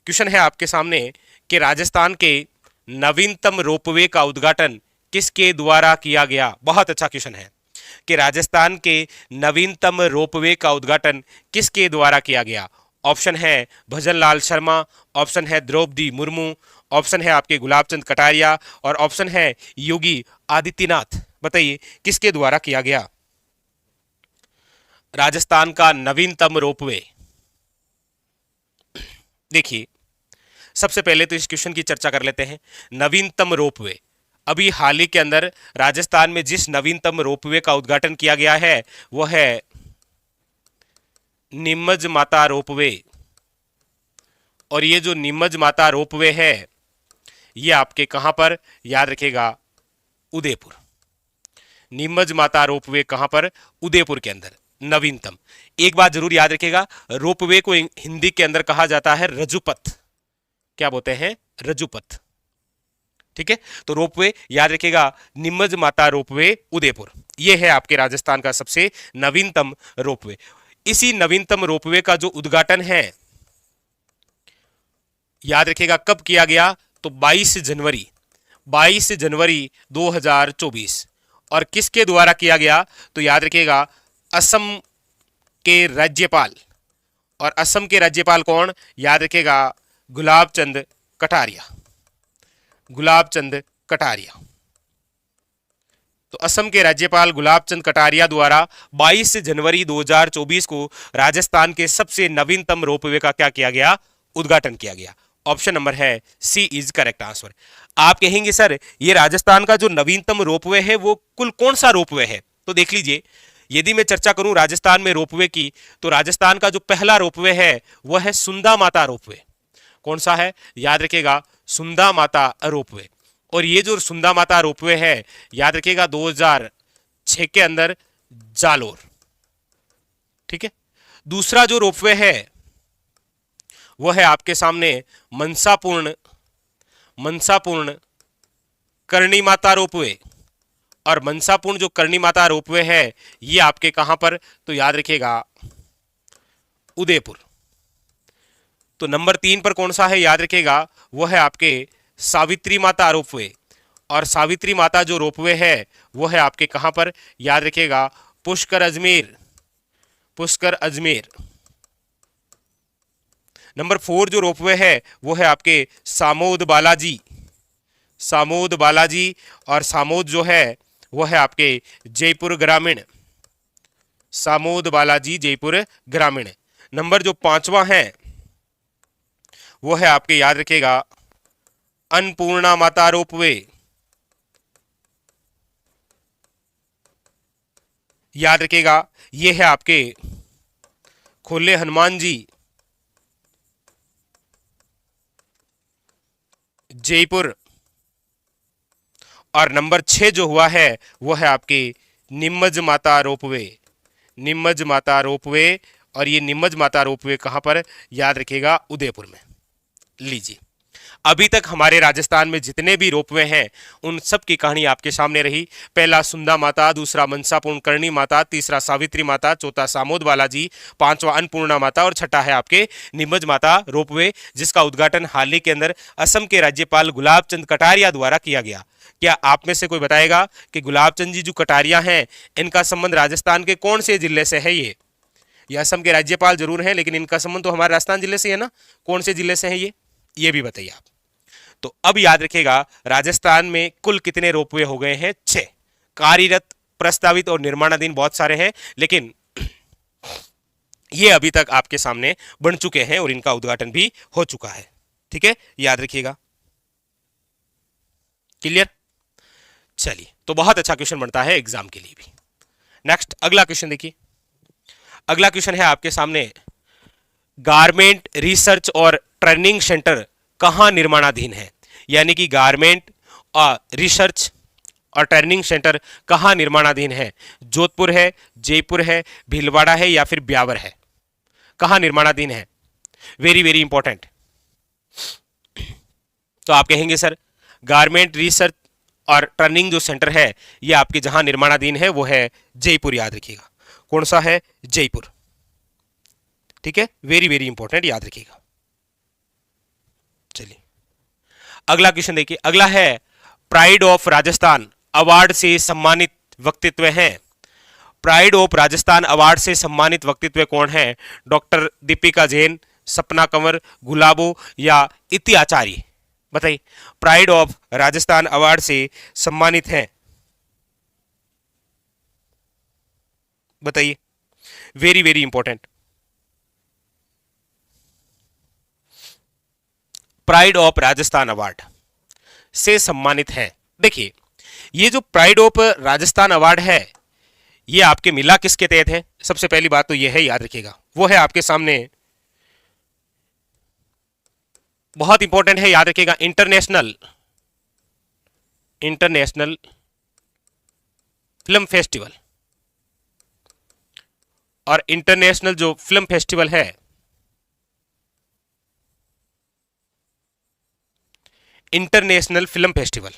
Question है आपके सामने कि राजस्थान के नवीनतम रोपवे का उद्घाटन किसके द्वारा किया गया। बहुत अच्छा क्वेश्चन है कि राजस्थान के नवीनतम रोपवे का उद्घाटन किसके द्वारा किया गया। ऑप्शन है भजनलाल शर्मा, ऑप्शन है द्रौपदी मुर्मू, ऑप्शन है आपके गुलाबचंद कटारिया और ऑप्शन है योगी आदित्यनाथ। बताइए किसके द्वारा किया गया राजस्थान का नवीनतम रोपवे। देखिए सबसे पहले तो इस क्वेश्चन की चर्चा कर लेते हैं। नवीनतम रोपवे, अभी हाल ही के अंदर राजस्थान में जिस नवीनतम रोपवे का उद्घाटन किया गया है वह है नीमच माता रोपवे। और ये जो नीमच माता रोपवे है ये आपके कहां पर, याद रखिएगा उदयपुर। नीमच माता रोपवे कहां पर, उदयपुर के अंदर नवीनतम। एक बात जरूर याद रखिएगा, रोपवे को हिंदी के अंदर कहा जाता है रजुपथ। क्या बोलते हैं, रजुपथ। ठीक है, तो रोपवे याद रखिएगा नीमच माता रोपवे उदयपुर, यह है आपके राजस्थान का सबसे नवीनतम रोपवे। इसी नवीनतम रोपवे का जो उद्घाटन है याद रखिएगा कब किया गया, तो 22 जनवरी 2024। और किसके द्वारा किया गया, तो याद रखिएगा असम के राज्यपाल। और असम के राज्यपाल कौन, याद रखिएगा गुलाबचंद कटारिया। गुलाबचंद कटारिया, तो असम के राज्यपाल गुलाबचंद कटारिया द्वारा 22 जनवरी 2024 को राजस्थान के सबसे नवीनतम रोपवे का क्या किया गया, उद्घाटन किया गया। ऑप्शन नंबर है सी इज करेक्ट आंसर। आप कहेंगे सर ये राजस्थान का जो नवीनतम रोपवे है वो कुल कौन सा रोपवे है, तो देख लीजिए यदि मैं चर्चा करूं राजस्थान में रोपवे की, तो राजस्थान का जो पहला रोपवे है वह है सुंदा माता रोपवे। कौन सा है, याद रखिएगा सुंदा माता रोपवे। और ये जो सुंदा माता रोपवे है याद रखिएगा 2006 के अंदर जालोर। ठीक है, दूसरा जो रोपवे है वह है आपके सामने मनसापूर्ण करणी माता रोपवे। और मनसापूर्ण जो करणी माता रोपवे है ये आपके कहां पर, तो याद रखिएगा उदयपुर। तो नंबर 3 पर कौन सा है, याद रखिएगा वह है आपके सावित्री माता रोपवे। और सावित्री माता जो रोपवे है वह है आपके कहां पर, याद रखिएगा पुष्कर अजमेर। नंबर 4 जो रोपवे है वो है आपके सामोद बालाजी। और सामोद जो है वो है आपके जयपुर ग्रामीण। सामोद बालाजी जयपुर ग्रामीण। नंबर जो 5वां है वो है आपके, याद रखिएगा अन्नपूर्णा माता रोपवे। याद रखिएगा ये है आपके खोले हनुमान जी जयपुर। और नंबर 6 जो हुआ है वो है आपकी नीमच माता रोपवे। और ये नीमच माता रोपवे कहां पर, याद रखिएगा उदयपुर में। लीजिए अभी तक हमारे राजस्थान में जितने भी रोपवे हैं उन सब की कहानी आपके सामने रही। पहला सुंदा माता, दूसरा मनसापूर्ण करणी माता, तीसरा सावित्री माता, चौथा सामोद बालाजी, 5वां अन्नपूर्णा माता और छठा है आपके नीमच माता रोपवे, जिसका उद्घाटन हाल ही के अंदर असम के राज्यपाल गुलाबचंद कटारिया द्वारा किया गया। क्या आप में से कोई बताएगा कि गुलाबचंद जी जो कटारिया हैं इनका संबंध राजस्थान के कौन से जिले से है। ये असम के राज्यपाल जरूर हैं लेकिन इनका संबंध तो हमारे राजस्थान जिले से है ना। कौन से जिले से है ये भी बताइए आप। तो अब याद रखिएगा राजस्थान में कुल कितने रोपवे हो गए हैं, 6। कार्यरत, प्रस्तावित और निर्माणाधीन बहुत सारे हैं, लेकिन ये अभी तक आपके सामने बन चुके हैं और इनका उद्घाटन भी हो चुका है। ठीक है, याद रखिएगा। क्लियर, चलिए तो बहुत अच्छा क्वेश्चन बनता है एग्जाम के लिए भी। नेक्स्ट अगला क्वेश्चन देखिए। अगला क्वेश्चन है आपके सामने, गारमेंट रिसर्च और ट्रेनिंग सेंटर कहां निर्माणाधीन है। यानी कि गारमेंट और रिसर्च और ट्रेनिंग सेंटर कहां निर्माणाधीन है। जोधपुर है, जयपुर है, भीलवाड़ा है या फिर ब्यावर है, कहां निर्माणाधीन है। Very very important. तो आप कहेंगे सर गारमेंट रिसर्च और ट्रेनिंग जो सेंटर है ये आपके जहां निर्माणाधीन है वो है जयपुर। याद रखिएगा कौन सा है, जयपुर। ठीक है, वेरी वेरी इंपॉर्टेंट, याद रखिएगा। चलिए अगला क्वेश्चन देखिए, अगला है प्राइड ऑफ राजस्थान अवार्ड से सम्मानित व्यक्तित्व हैं। प्राइड ऑफ राजस्थान अवार्ड से सम्मानित व्यक्तित्व कौन है? डॉक्टर दीपिका जैन, सपना कंवर, गुलाबो या इति आचार्य? बताइए, प्राइड ऑफ राजस्थान अवार्ड से सम्मानित हैं, बताइए, very very important. Pride of Rajasthan award से सम्मानित हैं। देखिए, ये जो प्राइड ऑफ राजस्थान अवार्ड है, ये आपके मिला किसके तहत है? सबसे पहली बात तो ये है, याद रखिएगा, वो है आपके सामने, बहुत इंपॉर्टेंट है, याद रखिएगा, इंटरनेशनल फिल्म फेस्टिवल। और इंटरनेशनल जो फिल्म फेस्टिवल है, इंटरनेशनल फिल्म फेस्टिवल,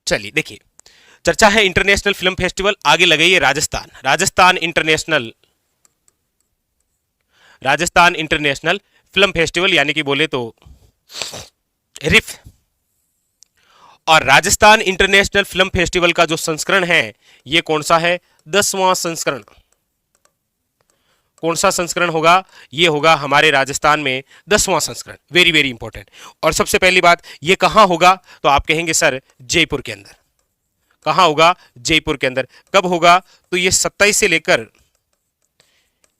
चलिए देखिए, चर्चा है इंटरनेशनल फिल्म फेस्टिवल, आगे लगाइए Rajasthan, Rajasthan international film festival, यानी कि बोले तो रिफ। और राजस्थान इंटरनेशनल फिल्म फेस्टिवल का जो संस्करण है, ये कौन सा है? 10वां संस्करण। कौन सा संस्करण होगा? ये होगा हमारे राजस्थान में 10वां संस्करण, वेरी वेरी इंपॉर्टेंट। और सबसे पहली बात, ये कहां होगा? तो आप कहेंगे सर जयपुर के अंदर। कहां होगा? जयपुर के अंदर। कब होगा? तो ये 27 से लेकर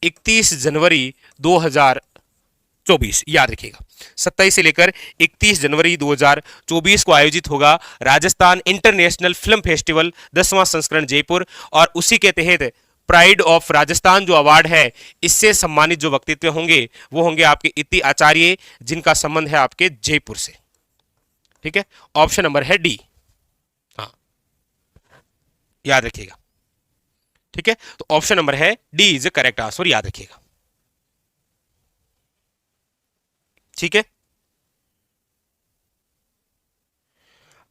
31 जनवरी 2024, याद रखिएगा, 27 से लेकर 31 जनवरी 2024 को आयोजित होगा राजस्थान इंटरनेशनल फिल्म फेस्टिवल 10वां संस्करण जयपुर। और उसी के तहत प्राइड ऑफ राजस्थान जो अवार्ड है, इससे सम्मानित जो व्यक्तित्व होंगे वो होंगे आपके इति आचार्य, जिनका संबंध है आपके जयपुर से। ठीक है, ऑप्शन नंबर है डी, हाँ याद रखिएगा। ठीक है, तो ऑप्शन नंबर है डी इज करेक्ट आंसर, याद रखिएगा। ठीक है,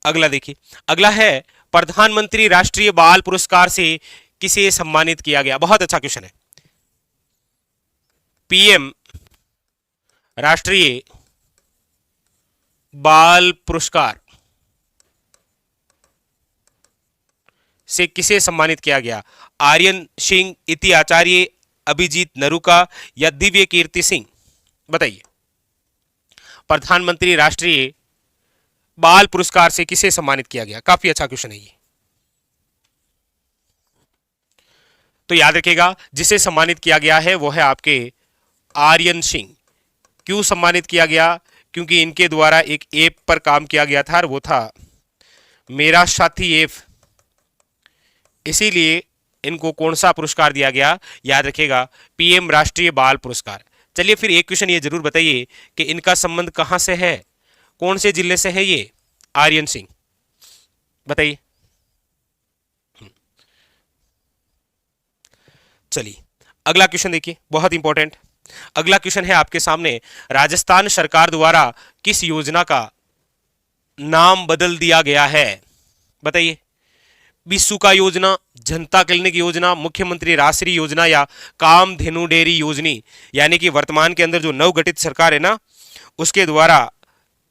अगला देखिए, अगला है प्रधानमंत्री राष्ट्रीय बाल पुरस्कार से किसे सम्मानित किया गया? बहुत अच्छा क्वेश्चन है। पीएम राष्ट्रीय बाल पुरस्कार से किसे सम्मानित किया गया? आर्यन सिंह, इति आचार्य, अभिजीत नरूका या दिव्य कीर्ति सिंह? बताइए, प्रधानमंत्री राष्ट्रीय बाल पुरस्कार से किसे सम्मानित किया गया? काफी अच्छा क्वेश्चन है ये। तो याद रखिएगा, जिसे सम्मानित किया गया है वो है आपके आर्यन सिंह। क्यों सम्मानित किया गया? क्योंकि इनके द्वारा एक ऐप पर काम किया गया था, और वो था मेरा साथी ऐप, इसीलिए इनको कौन सा पुरस्कार दिया गया? याद रखिएगा, पीएम राष्ट्रीय बाल पुरस्कार। चलिए फिर एक क्वेश्चन ये जरूर बताइए कि इनका संबंध कहां से है, कौन से जिले से है ये आर्यन सिंह? बताइए। चलिए अगला क्वेश्चन देखिए, बहुत इंपॉर्टेंट। अगला क्वेश्चन है आपके सामने, राजस्थान सरकार द्वारा किस योजना का नाम बदल दिया गया है? बताइए, बिस्सुका योजना, जनता क्लिनिक योजना, मुख्यमंत्री राष्ट्रीय योजना या कामधेनु डेयरी योजनी? यानी कि वर्तमान के अंदर जो नवगठित सरकार है ना, उसके द्वारा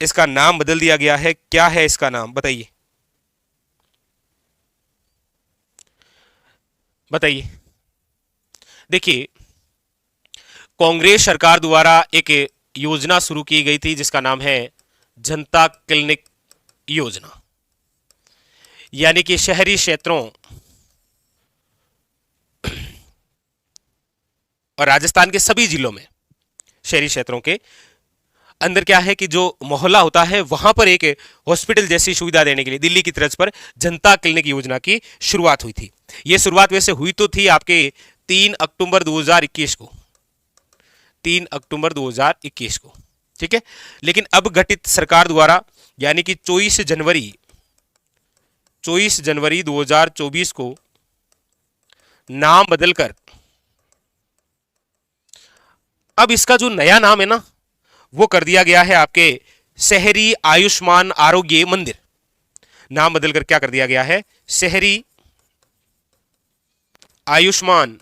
इसका नाम बदल दिया गया है। क्या है इसका नाम? बताइए, बताइए। देखिए, कांग्रेस सरकार द्वारा एक योजना शुरू की गई थी जिसका नाम है जनता क्लिनिक योजना, यानी कि शहरी क्षेत्रों और राजस्थान के सभी जिलों में शहरी क्षेत्रों के अंदर क्या है कि जो मोहल्ला होता है वहां पर एक हॉस्पिटल जैसी सुविधा देने के लिए दिल्ली की तर्ज पर जनता क्लिनिक योजना की शुरुआत हुई थी। यह शुरुआत वैसे हुई तो थी आपके 3 अक्टूबर 2021 को, 3 अक्टूबर 2021 को, ठीक है। लेकिन अब गठित सरकार द्वारा यानी कि 24 जनवरी 2024 को नाम बदलकर अब इसका जो नया नाम है ना, वो कर दिया गया है आपके शहरी आयुष्मान आरोग्य मंदिर। नाम बदलकर क्या कर दिया गया है, शहरी आयुष्मान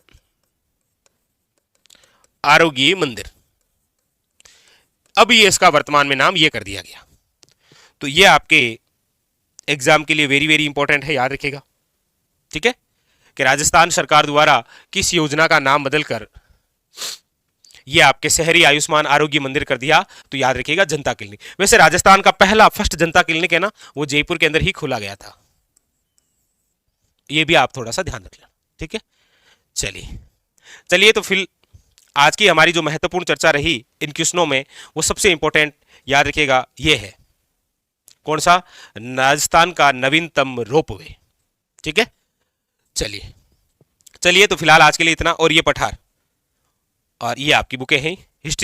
आरोग्य मंदिर। अब ये इसका वर्तमान में नाम ये कर दिया गया। तो ये आपके एग्जाम के लिए वेरी वेरी इंपॉर्टेंट है, याद रखिएगा। ठीक है, कि राजस्थान सरकार द्वारा किस योजना का नाम बदलकर ये आपके शहरी आयुष्मान आरोग्य मंदिर कर दिया, तो याद रखिएगा जनता क्लिनिक। वैसे राजस्थान का पहला फर्स्ट जनता क्लिनिक है ना, वो जयपुर के अंदर ही खोला गया था। ये भी आप थोड़ा सा ध्यान रख लेना। ठीक है, चलिए चलिए, तो फिर आज की हमारी जो महत्वपूर्ण चर्चा रही इन क्वेश्चनों में, वो सबसे इंपॉर्टेंट याद रखिएगा ये है, कौन सा, राजस्थान का नवीनतम रोपवे। ठीक है, चलिए चलिए, तो फिलहाल आज के लिए इतना। और ये पठार और ये आपकी बुकें हैं हिस्ट्री